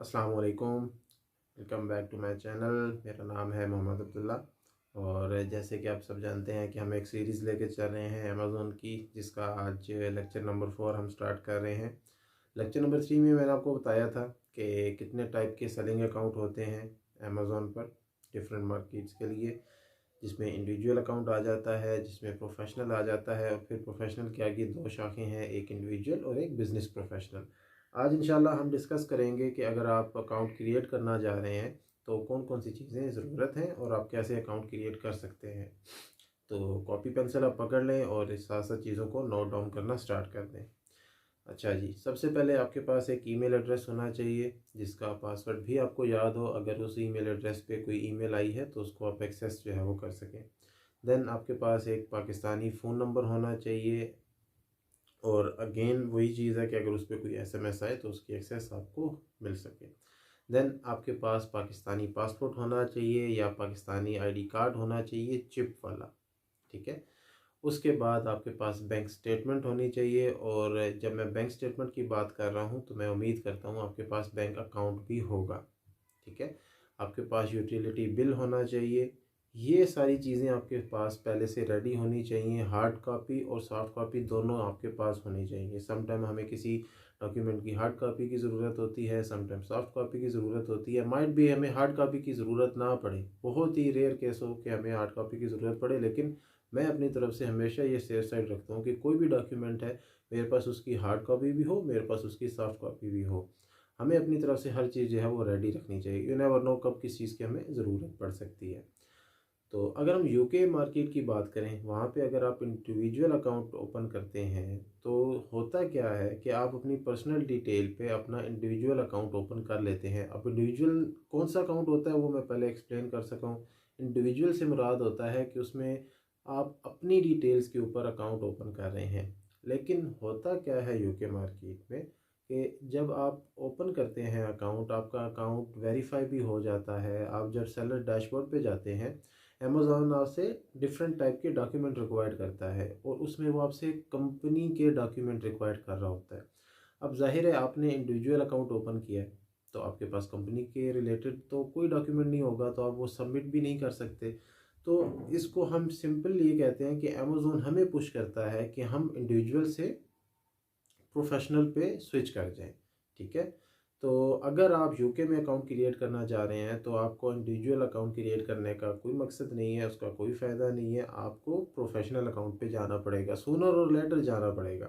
अस्सलाम वालेकुम। Welcome back to my channel. मेरा नाम है मोहम्मद अब्दुल्ला और जैसे कि आप सब जानते हैं कि हम एक सीरीज़ लेके चल रहे हैं अमेज़ॉन की, जिसका आज लेक्चर नंबर 4 हम स्टार्ट कर रहे हैं। लेक्चर नंबर 3 में मैंने आपको बताया था कि कितने टाइप के सेलिंग अकाउंट होते हैं अमेज़ॉन पर डिफरेंट मार्केट्स के लिए, जिसमें इंडिविजुअल अकाउंट आ जाता है, जिसमें प्रोफेशनल आ जाता है और फिर प्रोफेशनल के आगे दो शाखें हैं, एक इंडिविजुअल और एक बिज़नेस प्रोफेशनल। आज इंशाल्लाह हम डिस्कस करेंगे कि अगर आप अकाउंट क्रिएट करना जा रहे हैं तो कौन कौन सी चीज़ें ज़रूरत हैं और आप कैसे अकाउंट क्रिएट कर सकते हैं। तो कॉपी पेंसिल आप पकड़ लें और इस साथ साथ चीज़ों को नोट डाउन करना स्टार्ट कर दें। अच्छा जी, सबसे पहले आपके पास एक ईमेल एड्रेस होना चाहिए जिसका पासवर्ड भी आपको याद हो। अगर उस ईमेल एड्रेस पे कोई ईमेल आई है तो उसको आप एक्सेस जो है वो कर सकें। देन आपके पास एक पाकिस्तानी फ़ोन नंबर होना चाहिए और अगेन वही चीज़ है कि अगर उस पर कोई एसएमएस आए तो उसकी एक्सेस आपको मिल सके। देन आपके पास पाकिस्तानी पासपोर्ट होना चाहिए या पाकिस्तानी आईडी कार्ड होना चाहिए चिप वाला, ठीक है। उसके बाद आपके पास बैंक स्टेटमेंट होनी चाहिए और जब मैं बैंक स्टेटमेंट की बात कर रहा हूँ तो मैं उम्मीद करता हूँ आपके पास बैंक अकाउंट भी होगा, ठीक है। आपके पास यूटिलिटी बिल होना चाहिए। ये सारी चीज़ें आपके पास पहले से रेडी होनी चाहिए। हार्ड कॉपी और सॉफ्ट कॉपी दोनों आपके पास होनी चाहिए। समटाइम हमें किसी डॉक्यूमेंट की हार्ड कॉपी की ज़रूरत होती है, समटाइम सॉफ्ट कॉपी की ज़रूरत होती है। माइट भी हमें हार्ड कॉपी की ज़रूरत ना पड़े, बहुत ही रेयर केस हो कि हमें हार्ड कॉपी की ज़रूरत पड़े, लेकिन मैं अपनी तरफ से हमेशा ये सेफ साइड रखता हूँ कि कोई भी डॉक्यूमेंट है मेरे पास उसकी हार्ड कॉपी भी हो, मेरे पास उसकी सॉफ्ट कॉपी भी हो। हमें अपनी तरफ से हर चीज़ जो है वो रेडी रखनी चाहिए। यू नेवर नो कब किस चीज़ की हमें ज़रूरत पड़ सकती है। तो अगर हम यूके मार्केट की बात करें, वहाँ पे अगर आप इंडिविजुअल अकाउंट ओपन करते हैं तो होता क्या है कि आप अपनी पर्सनल डिटेल पे अपना इंडिविजुअल अकाउंट ओपन कर लेते हैं। अब इंडिविजुअल कौन सा अकाउंट होता है वो मैं पहले एक्सप्लेन कर सका हूँ। इंडिविजुअल से मुराद होता है कि उसमें आप अपनी डिटेल्स के ऊपर अकाउंट ओपन कर रहे हैं। लेकिन होता क्या है यूके मार्केट में कि जब आप ओपन करते हैं अकाउंट, आपका अकाउंट वेरीफाई भी हो जाता है। आप जब सेलर डैशबोर्ड पे जाते हैं, अमेज़ॉन आपसे डिफरेंट टाइप के डॉक्यूमेंट रिक्वायर्ड करता है और उसमें वो आपसे कंपनी के डॉक्यूमेंट रिक्वायर्ड कर रहा होता है। अब जाहिर है आपने इंडिविजुअल अकाउंट ओपन किया है तो आपके पास कंपनी के रिलेटेड तो कोई डॉक्यूमेंट नहीं होगा, तो आप वो सबमिट भी नहीं कर सकते। तो इसको हम सिंपल ये कहते हैं कि अमेज़ॉन हमें पुश करता है कि हम इंडिविजुअल से प्रोफेशनल पे स्विच कर जाएं, ठीक है। तो अगर आप यूके में अकाउंट क्रिएट करना चाह रहे हैं तो आपको इंडिविजुअल अकाउंट क्रिएट करने का कोई मकसद नहीं है, उसका कोई फ़ायदा नहीं है। आपको प्रोफेशनल अकाउंट पे जाना पड़ेगा, सूनर और लेटर जाना पड़ेगा।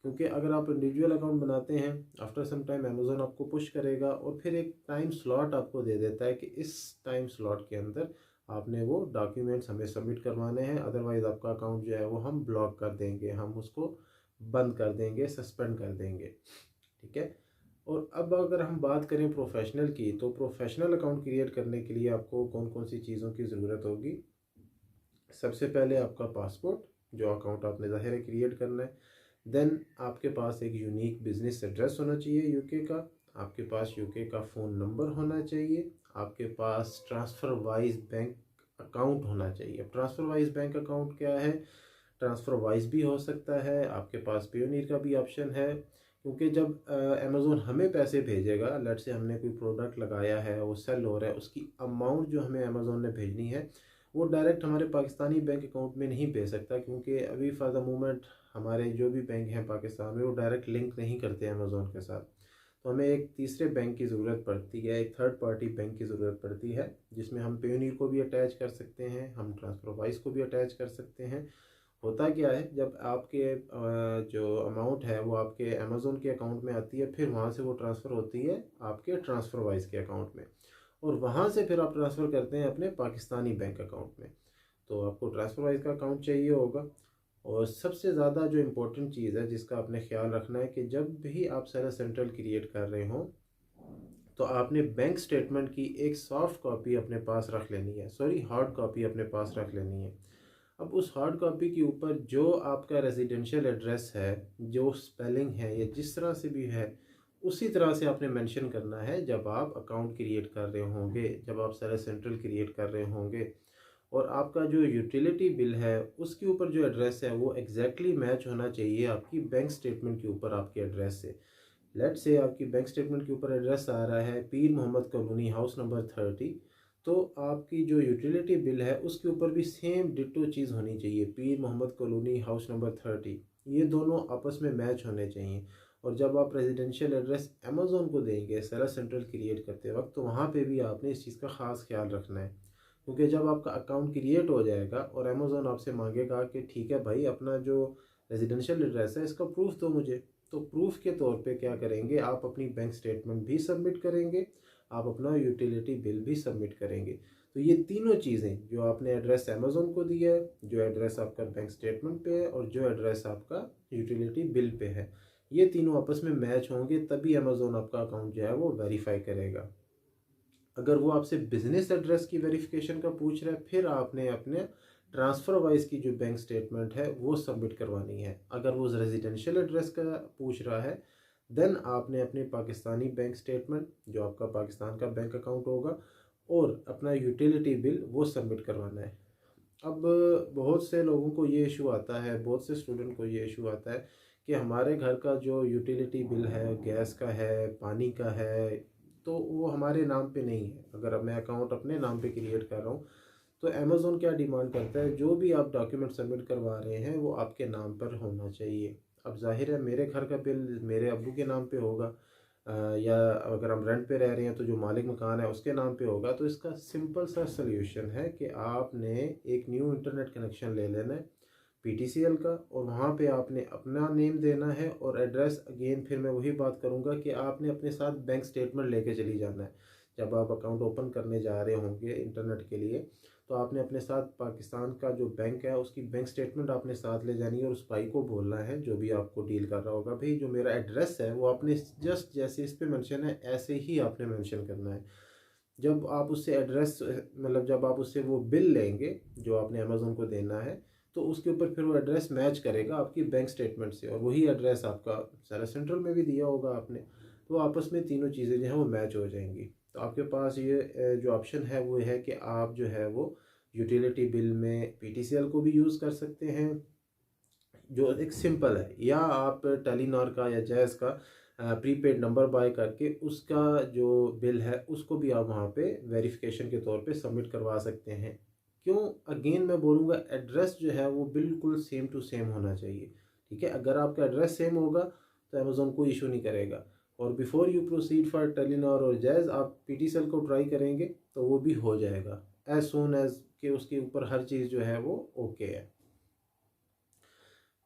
क्योंकि अगर आप इंडिविजुअल अकाउंट बनाते हैं, आफ्टर सम टाइम अमेज़ॉन आपको पुश करेगा और फिर एक टाइम स्लॉट आपको दे देता है कि इस टाइम स्लॉट के अंदर आपने वो डॉक्यूमेंट्स हमें सबमिट करवाने हैं, अदरवाइज़ आपका अकाउंट जो है वो हम ब्लॉक कर देंगे, हम उसको बंद कर देंगे, सस्पेंड कर देंगे, ठीक है। और अब अगर हम बात करें प्रोफेशनल की, तो प्रोफेशनल अकाउंट क्रिएट करने के लिए आपको कौन कौन सी चीज़ों की ज़रूरत होगी। सबसे पहले आपका पासपोर्ट, जो अकाउंट आपने ज़ाहिर है क्रिएट करना है। देन आपके पास एक यूनिक बिजनेस एड्रेस होना चाहिए यूके का। आपके पास यूके का फ़ोन नंबर होना चाहिए। आपके पास ट्रांसफ़र वाइज बैंक अकाउंट होना चाहिए। अब ट्रांसफ़र वाइज बैंक अकाउंट क्या है? ट्रांसफ़र वाइज भी हो सकता है, आपके पास पेयोनीर का भी ऑप्शन है। क्योंकि जब अमेज़ॉन हमें पैसे भेजेगा, लेट्स से हमने कोई प्रोडक्ट लगाया है, वो सेल हो रहा है, उसकी अमाउंट जो हमें अमेज़ॉन ने भेजनी है वो डायरेक्ट हमारे पाकिस्तानी बैंक अकाउंट में नहीं भेज सकता, क्योंकि अभी फॉर द मोमेंट हमारे जो भी बैंक हैं पाकिस्तान में वो डायरेक्ट लिंक नहीं करते अमेज़ॉन के साथ। तो हमें एक तीसरे बैंक की ज़रूरत पड़ती है, एक थर्ड पार्टी बैंक की ज़रूरत पड़ती है, जिसमें हम पेयोनीर को भी अटैच कर सकते हैं, हम ट्रांसफ़र वाइज को भी अटैच कर सकते हैं। होता क्या है, जब आपके जो अमाउंट है वो आपके अमेज़ॉन के अकाउंट में आती है, फिर वहाँ से वो ट्रांसफ़र होती है आपके ट्रांसफ़र वाइज के अकाउंट में और वहाँ से फिर आप ट्रांसफ़र करते हैं अपने पाकिस्तानी बैंक अकाउंट में। तो आपको ट्रांसफ़र वाइज का अकाउंट चाहिए होगा। और सबसे ज़्यादा जो इम्पोर्टेंट चीज़ है जिसका आपने ख्याल रखना है कि जब भी आप सेलर सेंट्रल क्रिएट कर रहे हो तो आपने बैंक स्टेटमेंट की एक सॉफ्ट कॉपी अपने पास रख लेनी है, सॉरी हार्ड कॉपी अपने पास रख लेनी है। अब उस हार्ड कॉपी के ऊपर जो आपका रेजिडेंशियल एड्रेस है, जो स्पेलिंग है या जिस तरह से भी है, उसी तरह से आपने मेंशन करना है जब आप अकाउंट क्रिएट कर रहे होंगे, जब आप सेलर सेंट्रल क्रिएट कर रहे होंगे। और आपका जो यूटिलिटी बिल है उसके ऊपर जो एड्रेस है वो एग्जैक्टली मैच होना चाहिए आपकी बैंक स्टेटमेंट के ऊपर आपके एड्रेस से। लेट से आपकी बैंक स्टेटमेंट के ऊपर एड्रेस आ रहा है पीर मोहम्मद कॉलोनी हाउस नंबर 30, तो आपकी जो यूटिलिटी बिल है उसके ऊपर भी सेम डिटो चीज़ होनी चाहिए, पीर मोहम्मद कॉलोनी हाउस नंबर 30, ये दोनों आपस में मैच होने चाहिए। और जब आप रेजिडेंशियल एड्रेस अमेज़ोन को देंगे सेलर सेंट्रल क्रिएट करते वक्त, तो वहाँ पे भी आपने इस चीज़ का ख़ास ख्याल रखना है, क्योंकि जब आपका अकाउंट क्रिएट हो जाएगा और अमेज़ोन आपसे मांगेगा कि ठीक है भाई अपना जो रेजिडेंशियल एड्रेस है इसका प्रूफ दो मुझे, तो प्रूफ के तौर पे क्या करेंगे, आप अपनी बैंक स्टेटमेंट भी सबमिट करेंगे, आप अपना यूटिलिटी बिल भी सबमिट करेंगे। तो ये तीनों चीज़ें, जो आपने एड्रेस अमेज़ोन को दिया है, जो एड्रेस आपका बैंक स्टेटमेंट पे है और जो एड्रेस आपका यूटिलिटी बिल पे है, ये तीनों आपस में मैच होंगे तभी अमेज़ोन आपका अकाउंट जो है वो वेरीफाई करेगा। अगर वो आपसे बिजनेस एड्रेस की वेरिफिकेशन का पूछ रहा है, फिर आपने अपने ट्रांसफ़र वाइज की जो बैंक स्टेटमेंट है वो सबमिट करवानी है। अगर वो रेजिडेंशियल एड्रेस का पूछ रहा है, देन आपने अपने पाकिस्तानी बैंक स्टेटमेंट, जो आपका पाकिस्तान का बैंक अकाउंट होगा, और अपना यूटिलिटी बिल वो सबमिट करवाना है। अब बहुत से लोगों को ये इशू आता है, बहुत से स्टूडेंट को ये इशू आता है कि हमारे घर का जो यूटिलिटी बिल है, गैस का है, पानी का है, तो वो हमारे नाम पे नहीं है। अगर मैं अकाउंट अपने नाम पे क्रिएट कर रहा हूँ, तो अमेज़ोन क्या डिमांड करता है, जो भी आप डॉक्यूमेंट सबमिट करवा रहे हैं वो आपके नाम पर होना चाहिए। अब जाहिर है मेरे घर का बिल मेरे अब्बू के नाम पे होगा, या अगर हम रेंट पे रह रहे हैं तो जो मालिक मकान है उसके नाम पे होगा। तो इसका सिंपल सा सल्यूशन है कि आपने एक न्यू इंटरनेट कनेक्शन ले लेना है PTCL का, और वहाँ पे आपने अपना नेम देना है और एड्रेस, अगेन फिर मैं वही बात करूँगा कि आपने अपने साथ बैंक स्टेटमेंट लेके चली जाना है। जब आप अकाउंट ओपन करने जा रहे होंगे इंटरनेट के लिए, तो आपने अपने साथ पाकिस्तान का जो बैंक है उसकी बैंक स्टेटमेंट आपने साथ ले जानी है, और उस भाई को बोलना है जो भी आपको डील कर रहा होगा, भाई जो मेरा एड्रेस है वो आपने जस्ट जैसे इस पे मेंशन है ऐसे ही आपने मेंशन करना है। जब आप उससे एड्रेस, मतलब जब आप उससे वो बिल लेंगे जो आपने अमेज़ोन को देना है, तो उसके ऊपर फिर वो एड्रेस मैच करेगा आपकी बैंक स्टेटमेंट से, और वही एड्रेस आपका सारा सेंट्रल में भी दिया होगा आपने, तो आपस में तीनों चीज़ें जो हैं वो मैच हो जाएंगी। तो आपके पास ये जो ऑप्शन है वो है कि आप जो है वो यूटिलिटी बिल में PTCL को भी यूज़ कर सकते हैं, जो एक सिंपल है, या आप टेलीनॉर का या जैज़ का प्रीपेड नंबर बाय करके उसका जो बिल है उसको भी आप वहाँ पे वेरिफिकेशन के तौर पे सबमिट करवा सकते हैं। क्यों, अगेन मैं बोलूँगा एड्रेस जो है वो बिल्कुल सेम टू सेम होना चाहिए। ठीक है, अगर आपका एड्रेस सेम होगा तो अमेज़ोन कोई इशू नहीं करेगा। और before you proceed for Telenor और जैज़, आप PTCL को ट्राई करेंगे तो वो भी हो जाएगा, एज सुन एज कि उसके ऊपर हर चीज़ जो है वो ओके है।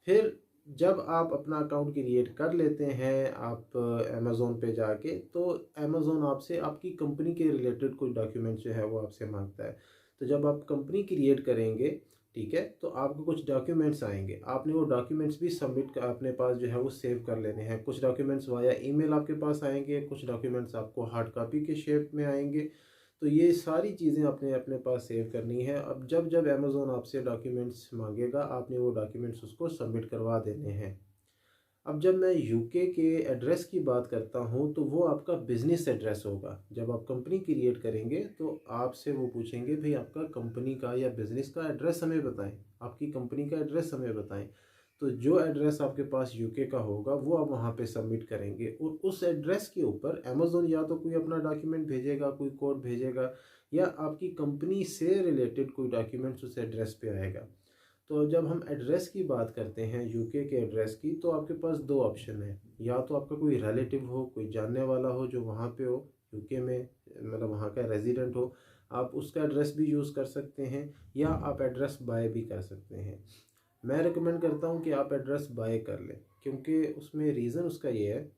फिर जब आप अपना अकाउंट क्रिएट कर लेते हैं आप अमेज़ोन पे जाके, तो अमेज़ोन आपसे आपकी कंपनी के रिलेटेड कुछ डॉक्यूमेंट्स जो है वो आपसे मांगता है। तो जब आप कंपनी क्रिएट करेंगे, ठीक है, तो आपको कुछ डॉक्यूमेंट्स आएंगे, आपने वो डॉक्यूमेंट्स भी सबमिट कर अपने पास जो है वो सेव कर लेने हैं। कुछ डॉक्यूमेंट्स वाया ईमेल आपके पास आएंगे, कुछ डॉक्यूमेंट्स आपको हार्ड कॉपी के शेप में आएंगे। तो ये सारी चीज़ें आपने अपने पास सेव करनी है। अब जब जब अमेज़ोन आपसे डॉक्यूमेंट्स मांगेगा, आपने वो डॉक्यूमेंट्स उसको सबमिट करवा देने हैं। अब जब मैं यूके के एड्रेस की बात करता हूँ, तो वो आपका बिज़नेस एड्रेस होगा। जब आप कंपनी क्रिएट करेंगे तो आपसे वो पूछेंगे भाई आपका कंपनी का या बिज़नेस का एड्रेस हमें बताएं, आपकी कंपनी का एड्रेस हमें बताएं। तो जो एड्रेस आपके पास यूके का होगा वो आप वहाँ पे सबमिट करेंगे, और उस एड्रेस के ऊपर अमेज़ोन या तो कोई अपना डॉक्यूमेंट भेजेगा, कोई कोड भेजेगा, या आपकी कंपनी से रिलेटेड कोई डॉक्यूमेंट्स उस एड्रेस पे आएगा। तो जब हम एड्रेस की बात करते हैं यूके के एड्रेस की, तो आपके पास दो ऑप्शन है, या तो आपका कोई रिलेटिव हो, कोई जानने वाला हो जो वहाँ पे हो यूके में, मतलब वहाँ का रेजिडेंट हो, आप उसका एड्रेस भी यूज़ कर सकते हैं, या आप एड्रेस बाय भी कर सकते हैं। मैं रिकमेंड करता हूँ कि आप एड्रेस बाय कर लें, क्योंकि उसमें रीज़न उसका ये है,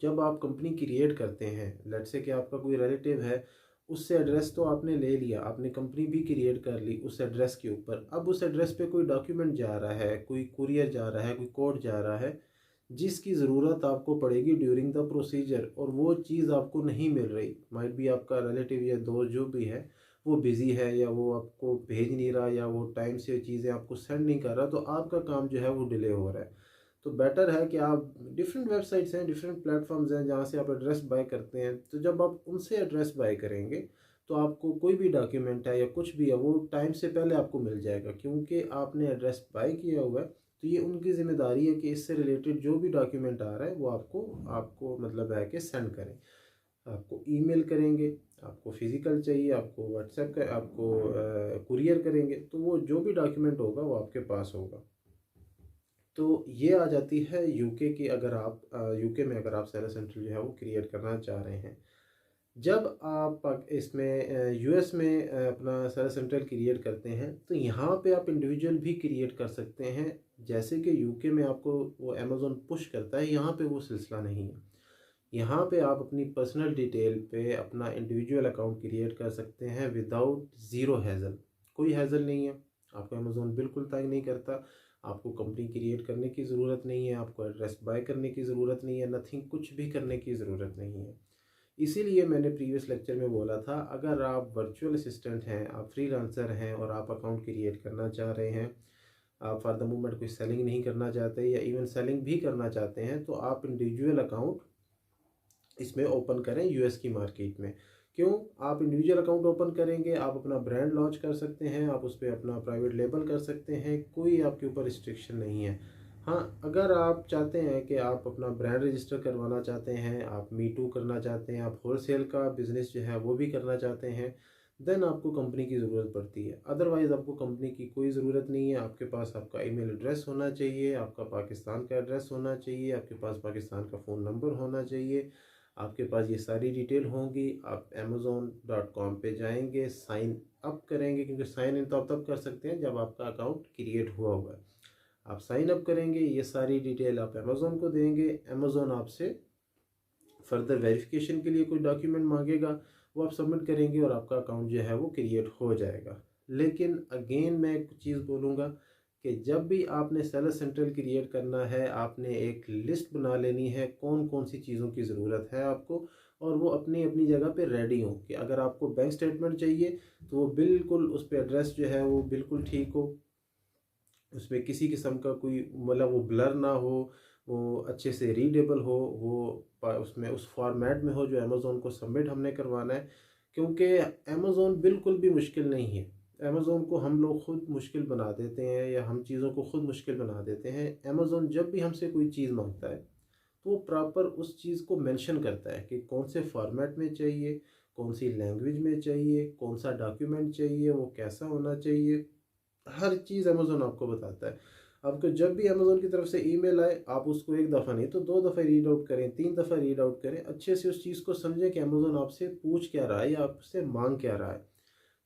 जब आप कंपनी क्रिएट करते हैं, लेट्स से कि आपका कोई रिलेटिव है, उससे एड्रेस तो आपने ले लिया, आपने कंपनी भी क्रिएट कर ली उस एड्रेस के ऊपर। अब उस एड्रेस पे कोई डॉक्यूमेंट जा रहा है, कोई कुरियर जा रहा है, कोई कोड जा रहा है, जिसकी ज़रूरत आपको पड़ेगी ड्यूरिंग द प्रोसीजर, और वो चीज़ आपको नहीं मिल रही, माइट भी आपका रिलेटिव या दोस्त जो भी है वो बिज़ी है, या वो आपको भेज नहीं रहा, या वो टाइम से चीज़ें आपको सेंड नहीं कर रहा, तो आपका काम जो है वो डिले हो रहा है। तो बेटर है कि आप, डिफरेंट वेबसाइट्स हैं, डिफरेंट प्लेटफॉर्म्स हैं जहाँ से आप एड्रेस बाय करते हैं, तो जब आप उनसे एड्रेस बाय करेंगे तो आपको कोई भी डॉक्यूमेंट है या कुछ भी है वो टाइम से पहले आपको मिल जाएगा, क्योंकि आपने एड्रेस बाय किया हुआ है। तो ये उनकी ज़िम्मेदारी है कि इससे रिलेटेड जो भी डॉक्यूमेंट आ रहा है वो आपको आपको मतलब है कि सेंड करें। आपको ईमेल करेंगे, आपको फ़िज़िकल चाहिए, आपको व्हाट्सएप का आपको कुरियर करेंगे, तो वो जो भी डॉक्यूमेंट होगा वो आपके पास होगा। तो ये आ जाती है यूके की। अगर आप यूके में अगर आप सेलर सेंट्रल जो है वो क्रिएट करना चाह रहे हैं। जब आप इसमें यूएस में अपना सेलर सेंट्रल क्रिएट करते हैं तो यहाँ पे आप इंडिविजुअल भी क्रिएट कर सकते हैं। जैसे कि यूके में आपको वो अमेज़न पुश करता है, यहाँ पे वो सिलसिला नहीं है। यहाँ पे आप अपनी पर्सनल डिटेल पे अपना इंडिविजुअल अकाउंट क्रिएट कर सकते हैं विदाउट ज़ीरो हैज़ल। कोई हैज़ल नहीं है, आपको अमेज़न बिल्कुल तंग नहीं करता। आपको कंपनी क्रिएट करने की ज़रूरत नहीं है, आपको एड्रेस बाय करने की ज़रूरत नहीं है, नथिंग, कुछ भी करने की ज़रूरत नहीं है। इसीलिए मैंने प्रीवियस लेक्चर में बोला था, अगर आप वर्चुअल असिस्टेंट हैं, आप फ्रीलांसर हैं और आप अकाउंट क्रिएट करना चाह रहे हैं, आप फॉर द मोमेंट कोई सेलिंग नहीं करना चाहते या इवन सेलिंग भी करना चाहते हैं, तो आप इंडिविजुअल अकाउंट इसमें ओपन करें यूएस की मार्केट में। क्यों? आप इंडिविजुअल अकाउंट ओपन करेंगे, आप अपना ब्रांड लॉन्च कर सकते हैं, आप उस पर अपना प्राइवेट लेबल कर सकते हैं, कोई आपके ऊपर रिस्ट्रिक्शन नहीं है। हाँ, अगर आप चाहते हैं कि आप अपना ब्रांड रजिस्टर करवाना चाहते हैं, आप मी टू करना चाहते हैं, आप होलसेल का बिज़नेस जो है वो भी करना चाहते हैं, देन आपको कंपनी की ज़रूरत पड़ती है। अदरवाइज़ आपको कंपनी की कोई ज़रूरत नहीं है। आपके पास आपका ईमेल एड्रेस होना चाहिए, आपका पाकिस्तान का एड्रेस होना चाहिए, आपके पास पाकिस्तान का फ़ोन नंबर होना चाहिए, आपके पास ये सारी डिटेल होंगी। आप amazon.com पे जाएंगे, साइन अप करेंगे, क्योंकि साइन इन तो आप तब कर सकते हैं जब आपका अकाउंट क्रिएट हुआ होगा। आप साइन अप करेंगे, ये सारी डिटेल आप अमेज़न को देंगे, अमेज़न आपसे फर्दर वेरिफिकेशन के लिए कोई डॉक्यूमेंट मांगेगा, वो आप सबमिट करेंगे और आपका अकाउंट जो है वो क्रिएट हो जाएगा। लेकिन अगेन मैं एक चीज़ बोलूँगा कि जब भी आपने सेलर सेंट्रल क्रिएट करना है, आपने एक लिस्ट बना लेनी है कौन कौन सी चीज़ों की ज़रूरत है आपको, और वो अपनी अपनी जगह पे रेडी हो। कि अगर आपको बैंक स्टेटमेंट चाहिए तो वो बिल्कुल उस पर एड्रेस जो है वो बिल्कुल ठीक हो, उसमें किसी किस्म का कोई मतलब वो ब्लर ना हो, वो अच्छे से रीडेबल हो, वो उसमें उस फॉर्मेट में हो जो अमेज़न को सबमिट हमने करवाना है। क्योंकि अमेज़न बिल्कुल भी मुश्किल नहीं है। अमेज़न को हम लोग खुद मुश्किल बना देते हैं या हम चीज़ों को खुद मुश्किल बना देते हैं। अमेज़न जब भी हमसे कोई चीज़ मांगता है तो वो प्रॉपर उस चीज़ को मेंशन करता है कि कौन से फॉर्मेट में चाहिए, कौन सी लैंग्वेज में चाहिए, कौन सा डॉक्यूमेंट चाहिए, वो कैसा होना चाहिए, हर चीज़ अमेज़न आपको बताता है। आपको जब भी अमेज़न की तरफ से ईमेल आए, आप उसको एक दफ़ा नहीं तो 2 दफ़ा रीड आउट करें, 3 दफ़ा रीड आउट करें, अच्छे से उस चीज़ को समझें कि अमेज़न आपसे पूछ क्या रहा है या आपसे मांग क्या रहा है।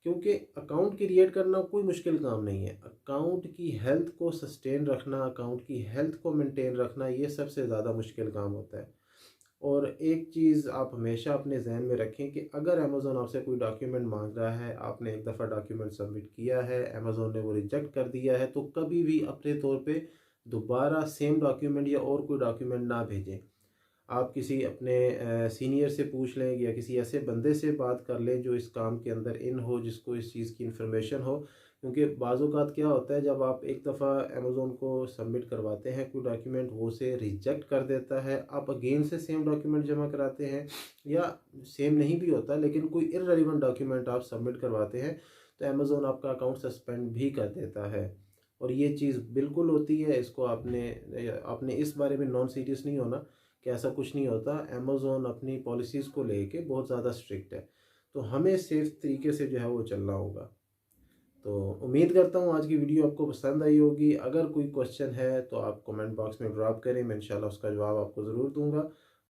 क्योंकि अकाउंट क्रिएट करना कोई मुश्किल काम नहीं है। अकाउंट की हेल्थ को सस्टेन रखना, अकाउंट की हेल्थ को मेंटेन रखना, ये सबसे ज़्यादा मुश्किल काम होता है। और एक चीज़ आप हमेशा अपने जहन में रखें कि अगर अमेज़न आपसे कोई डॉक्यूमेंट मांग रहा है, आपने एक दफ़ा डॉक्यूमेंट सबमिट किया है, अमेज़न ने वो रिजेक्ट कर दिया है, तो कभी भी अपने तौर पे दोबारा सेम डॉक्यूमेंट या और कोई डॉक्यूमेंट ना भेजें। आप किसी अपने सीनियर से पूछ लें या किसी ऐसे बंदे से बात कर लें जो इस काम के अंदर इन हो, जिसको इस चीज़ की इन्फॉर्मेशन हो। क्योंकि बाज़ औक़ात क्या होता है, जब आप एक दफ़ा अमेज़न को सबमिट करवाते हैं कोई डॉक्यूमेंट, वो उसे रिजेक्ट कर देता है, आप अगेन से सेम डॉक्यूमेंट जमा कराते हैं, या सेम नहीं भी होता लेकिन कोई इर्रेलेवेंट डॉक्यूमेंट आप सबमिट करवाते हैं, तो अमेज़न आपका अकाउंट सस्पेंड भी कर देता है। और ये चीज़ बिल्कुल होती है। इसको आपने आपने इस बारे में नॉन सीरियस नहीं होना कि ऐसा कुछ नहीं होता। अमेज़न अपनी पॉलिसीज़ को लेके बहुत ज़्यादा स्ट्रिक्ट है, तो हमें सेफ तरीके से जो है वो चलना होगा। तो उम्मीद करता हूँ आज की वीडियो आपको पसंद आई होगी। अगर कोई क्वेश्चन है तो आप कमेंट बॉक्स में ड्रॉप करें, मैं इंशाल्लाह उसका जवाब आपको ज़रूर दूंगा।